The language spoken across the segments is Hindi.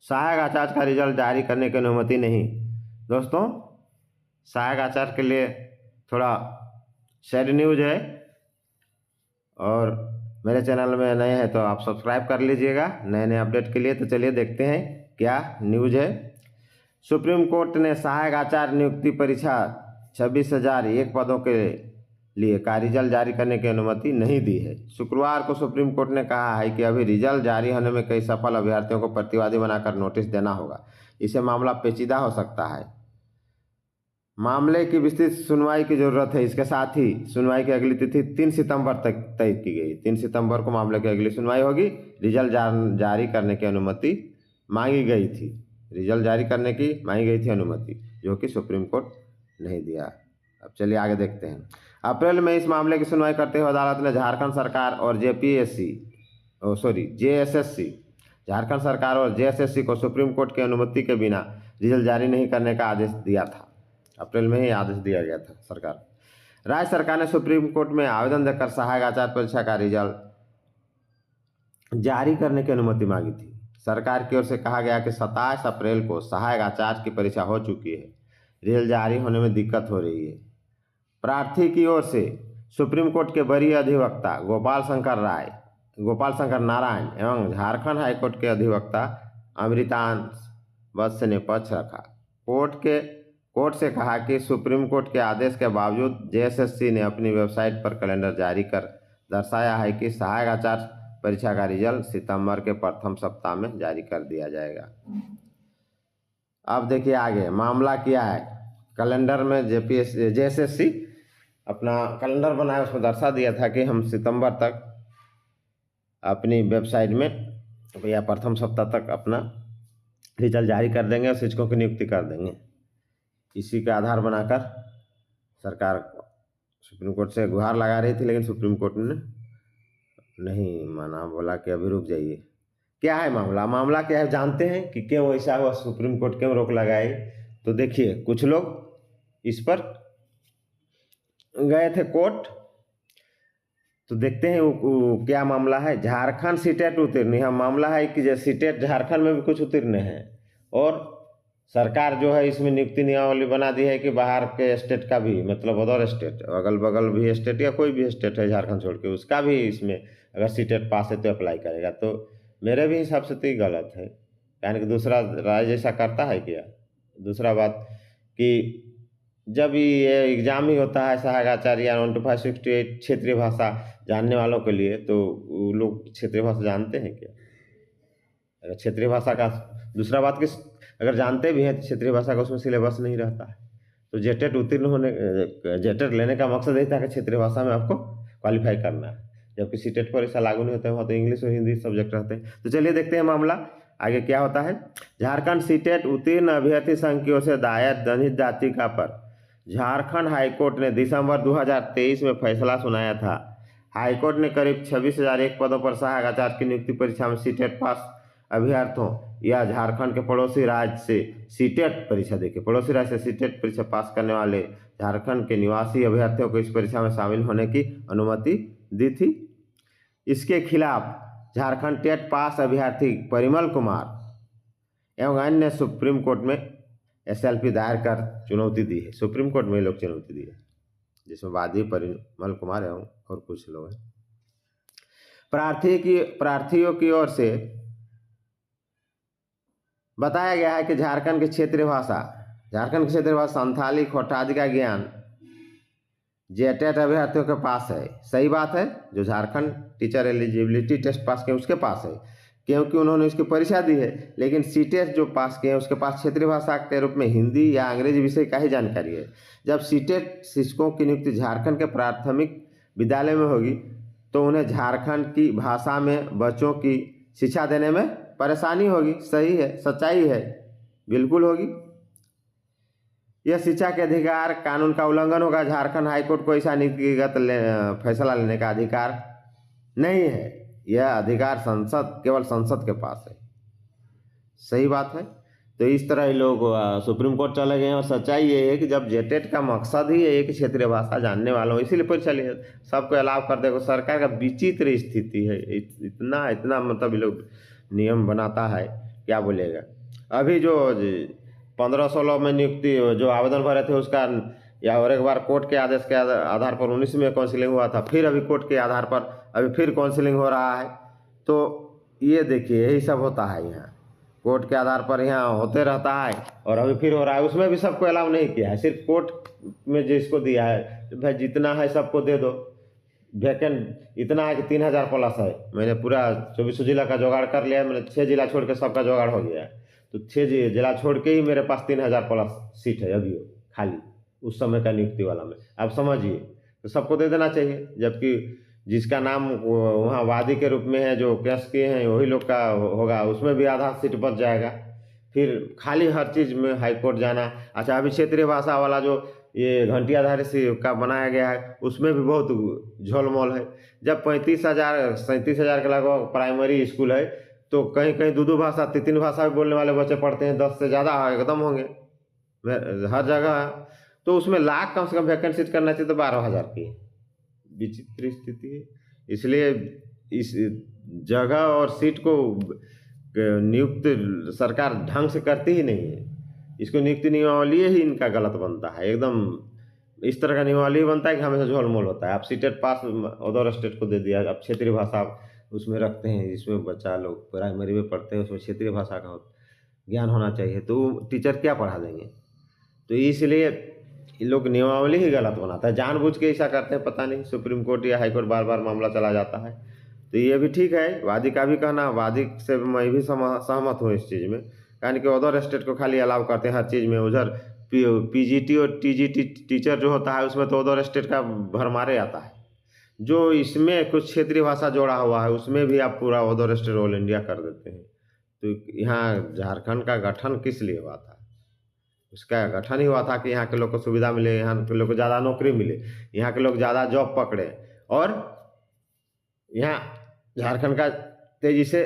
सहायक आचार्य का रिजल्ट जारी करने की अनुमति नहीं। दोस्तों, सहायक आचार्य के लिए थोड़ा सैड न्यूज़ है, और मेरे चैनल में नए हैं तो आप सब्सक्राइब कर लीजिएगा नए नए अपडेट के लिए। तो चलिए देखते हैं क्या न्यूज़ है। सुप्रीम कोर्ट ने सहायक आचार्य नियुक्ति परीक्षा 26,001 पदों के लिए का रिजल्ट जारी करने की अनुमति नहीं दी है। शुक्रवार को सुप्रीम कोर्ट ने कहा है कि अभी रिजल्ट जारी होने में कई सफल अभ्यर्थियों को प्रतिवादी बनाकर नोटिस देना होगा। इससे मामला पेचीदा हो सकता है। मामले की विस्तृत सुनवाई की जरूरत है। इसके साथ ही सुनवाई की अगली तिथि 3 सितंबर तक तय की गई। 3 सितंबर को मामले की अगली सुनवाई होगी। रिजल्ट जारी करने की अनुमति मांगी गई थी। रिजल्ट जारी करने की मांगी गई थी अनुमति, जो कि सुप्रीम कोर्ट नहीं दिया। अब चलिए आगे देखते हैं। अप्रैल में इस मामले की सुनवाई करते हुए अदालत ने झारखंड सरकार और जेएसएससी झारखंड सरकार और जेएसएससी को सुप्रीम कोर्ट की अनुमति के बिना रिजल्ट जारी नहीं करने का आदेश दिया था। अप्रैल में ही आदेश दिया गया था सरकार। राज्य सरकार ने सुप्रीम कोर्ट में आवेदन देकर सहायक आचार्य परीक्षा का रिजल्ट जारी करने की अनुमति मांगी थी। सरकार की ओर से कहा गया कि 27 अप्रैल को सहायक आचार्य की परीक्षा हो चुकी है। रिजल्ट जारी होने में दिक्कत हो रही है। प्रार्थी की ओर से सुप्रीम कोर्ट के वरीय अधिवक्ता गोपाल शंकर नारायण एवं झारखंड हाईकोर्ट के अधिवक्ता अमृतांश वत्स ने पक्ष रखा। कोर्ट से कहा कि सुप्रीम कोर्ट के आदेश के बावजूद जेएसएससी ने अपनी वेबसाइट पर कैलेंडर जारी कर दर्शाया है कि सहायक आचार्य परीक्षा का रिजल्ट सितंबर के प्रथम सप्ताह में जारी कर दिया जाएगा। अब देखिए आगे मामला क्या है। कैलेंडर में जेएसएससी अपना कैलेंडर बनाया, उसमें दर्शा दिया था कि हम सितंबर तक अपनी वेबसाइट में या प्रथम सप्ताह तक अपना रिजल्ट जारी कर देंगे और शिक्षकों की नियुक्ति कर देंगे। इसी का आधार बनाकर सरकार सुप्रीम कोर्ट से गुहार लगा रही थी, लेकिन सुप्रीम कोर्ट ने नहीं माना, बोला कि अभी रुक जाइए। क्या है मामला क्या है जानते हैं कि क्यों ऐसा हुआ, सुप्रीम कोर्ट क्यों रोक लगाई। तो देखिए, कुछ लोग इस पर गए थे कोर्ट, तो देखते हैं वो क्या मामला है। झारखंड सीटेट उत्तीर्ण, यह मामला है कि जो सीटेट झारखंड में भी कुछ उत्तीर्ण है, और सरकार जो है इसमें नियुक्ति नियमावली बना दी है कि बाहर के स्टेट का भी, मतलब अदर स्टेट, अगल बगल भी स्टेट या कोई भी स्टेट है झारखंड छोड़ के, उसका भी इसमें अगर सीटेट पास है तो अप्लाई करेगा। तो मेरे भी हिसाब से तो ये गलत है, यानी कि दूसरा राज्य ऐसा करता है क्या। दूसरा बात कि जब ये एग्ज़ाम ही होता है सहायक आचार्य या 12568 क्षेत्रीय भाषा जानने वालों के लिए, तो वो लोग क्षेत्रीय भाषा जानते हैं क्या। अगर क्षेत्रीय भाषा का, दूसरा बात कि अगर जानते भी हैं तो क्षेत्रीय भाषा का उसमें सिलेबस नहीं रहता है। तो जेटेट जेटेट लेने का मकसद यही था कि क्षेत्रीय भाषा में आपको क्वालिफाई करना है, जबकि सीटेट पर ऐसा लागू नहीं होता है, वहाँ तो इंग्लिश और हिंदी सब्जेक्ट रहते हैं। तो चलिए देखते हैं मामला आगे क्या होता है। झारखंड सीटेट उत्तीर्ण अभ्यर्थी संघ की ओर से दायर जनहित याचिका पर झारखंड हाईकोर्ट ने दिसंबर 2023 में फैसला सुनाया था। हाईकोर्ट ने करीब 26,001 पदों पर सहायक आचार्य की नियुक्ति परीक्षा में सीटेट पास अभ्यर्थियों या झारखंड के पड़ोसी राज्य से सीटेट परीक्षा पड़ोसी राज्य से सीटेट परीक्षा पास करने वाले झारखंड के निवासी अभ्यर्थियों को इस परीक्षा में शामिल होने की अनुमति दी थी। इसके खिलाफ झारखंड टेट पास अभ्यर्थी परिमल कुमार एवं अन्य सुप्रीम कोर्ट में एसएलपी दायर कर चुनौती दी है। सुप्रीम कोर्ट में लोग चुनौती दी है, जिसमें वादी परिमल कुमार एवं और कुछ लोग हैं। प्रार्थियों की ओर से बताया गया है कि झारखंड की क्षेत्रीय भाषा संथाली खोटादी का ज्ञान जेटेट अभ्यर्थियों के पास है। सही बात है, जो Jharkhand teacher eligibility test pass किए उसके पास है, क्योंकि उन्होंने इसकी परीक्षा दी है। लेकिन सीटेट जो पास किए हैं उसके पास क्षेत्रीय भाषा के रूप में हिंदी या अंग्रेजी विषय का ही जानकारी है। जब सीटेट शिक्षकों की नियुक्ति झारखंड के प्राथमिक विद्यालय में होगी तो उन्हें झारखंड की भाषा में बच्चों की शिक्षा देने में परेशानी होगी। सही है, सच्चाई है, बिल्कुल होगी। यह शिक्षा के अधिकार कानून का उल्लंघन होगा। झारखंड हाईकोर्ट को ऐसा नीतिगत फैसला लेने का अधिकार नहीं है। यह अधिकार केवल संसद के पास है। सही बात है। तो इस तरह ही लोग सुप्रीम कोर्ट चले गए। और सच्चाई ये है कि जब जेटेट का मकसद ही है कि क्षेत्रीय भाषा जानने वालों, इसीलिए परीक्षा लिए सबको अलाव कर देगा। सरकार का विचित्र स्थिति है, इतना मतलब ये लोग नियम बनाता है क्या बोलिएगा। अभी जो 15-16 में नियुक्ति जो आवेदन भरे थे उसका, या और एक बार कोर्ट के आदेश के आधार पर 19 में काउंसिलिंग हुआ था, फिर अभी कोर्ट के आधार पर अभी फिर काउंसिलिंग हो रहा है। तो ये देखिए यही सब होता है यहाँ, कोर्ट के आधार पर यहाँ होते रहता है और अभी फिर हो रहा है। उसमें भी सबको अलाउ नहीं किया है, सिर्फ कोर्ट में जिसको दिया है भाई जितना है सबको दे दो। वैकेंट इतना है कि 3000 प्लस है। मैंने पूरा 24 जिला का जुगाड़ कर लिया है, मैंने 6 जिला छोड़ के सबका जुगाड़ हो गया है। तो 6 जिला छोड़ के ही मेरे पास 3000 प्लस सीट है अभी खाली, उस समय का नियुक्ति वाला में। आप समझिए, तो सबको दे देना चाहिए, जबकि जिसका नाम वहाँ वादी के रूप में है, जो केस किए हैं वही लोग का होगा, उसमें भी आधा सीट बच जाएगा। फिर खाली हर चीज़ में हाई कोर्ट जाना। अच्छा, अभी क्षेत्रीय भाषा वाला जो ये घंटियाधारी से का बनाया गया है उसमें भी बहुत झोलमोल है। जब 35,000-37,000 के लगभग प्राइमरी स्कूल है, तो कहीं कहीं दो भाषा 3 भाषा भी बोलने वाले बच्चे पढ़ते हैं, 10 से ज़्यादा एकदम होंगे हर जगह। तो उसमें लाख कम से कम वैकेंसी करना चाहिए, तो 12,000 की विचित्र स्थिति है। इसलिए इस जगह और सीट को नियुक्त सरकार ढंग से करती ही नहीं है। इसको नियुक्ति नियमावली ही इनका गलत बनता है, एकदम इस तरह का नियमावली बनता है कि हमेशा झोलमोल होता है। आप सीटेट पास अदर स्टेट को दे दिया, अब क्षेत्रीय भाषा उसमें रखते हैं, जिसमें बच्चा लोग प्राइमरी में पढ़ते हैं उसमें क्षेत्रीय भाषा का ज्ञान होना चाहिए, तो टीचर क्या पढ़ा देंगे। तो इसलिए ये लोग नियमावली ही गलत बनाता है, जानबूझ के ऐसा करते हैं। पता नहीं सुप्रीम कोर्ट या हाई कोर्ट बार बार मामला चला जाता है। तो ये भी ठीक है, वादी का भी कहना, वादी से मैं भी सहमत हूँ इस चीज़ में, यानी कि अदर स्टेट को खाली अलाउ करते हैं हर चीज़ में। उधर पीजीटी और टीजीटी टीचर जो होता है उसमें तो अदर स्टेट का भरमारे आता है। जो इसमें कुछ क्षेत्रीय भाषा जोड़ा हुआ है उसमें भी आप पूरा अदर स्टेट ऑल इंडिया कर देते हैं। तो यहाँ झारखंड का गठन किस लिए हुआ था? उसका गठन ही हुआ था कि यहाँ के लोग को सुविधा मिले, यहाँ के लोग को ज़्यादा नौकरी मिले, यहाँ के लोग ज़्यादा जॉब पकड़े, और यहाँ झारखंड का तेज़ी से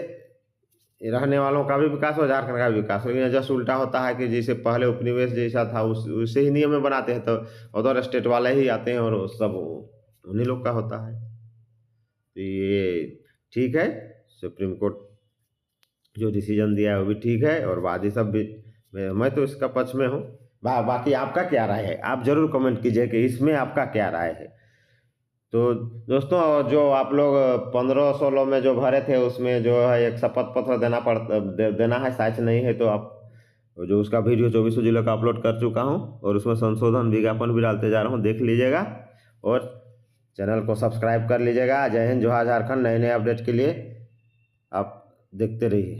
रहने वालों का भी विकास हो, झारखंड का भी विकास हो। यहाँ जस्ट उल्टा होता है कि जैसे पहले उपनिवेश जैसा था उसे ही नियम में बनाते हैं, तो अदर स्टेट वाले ही आते हैं और सब उन्हीं लोग का होता है। तो ये ठीक है, सुप्रीम कोर्ट जो डिसीजन दिया है वो भी ठीक है, और वादी सब भी, मैं तो इसका पक्ष में हूँ। बाकी आपका क्या राय है, आप ज़रूर कमेंट कीजिए कि इसमें आपका क्या राय है। तो दोस्तों, जो आप लोग 15-16 में जो भरे थे उसमें जो है एक शपथ पत्र देना है, शायद नहीं है तो आप जो उसका वीडियो 24 जिले का अपलोड कर चुका हूँ, और उसमें संशोधन विज्ञापन भी डालते जा रहा हूँ, देख लीजिएगा और चैनल को सब्सक्राइब कर लीजिएगा। जय हिंद, जोहार झारखंड। नए नए अपडेट के लिए आप देखते रहिए।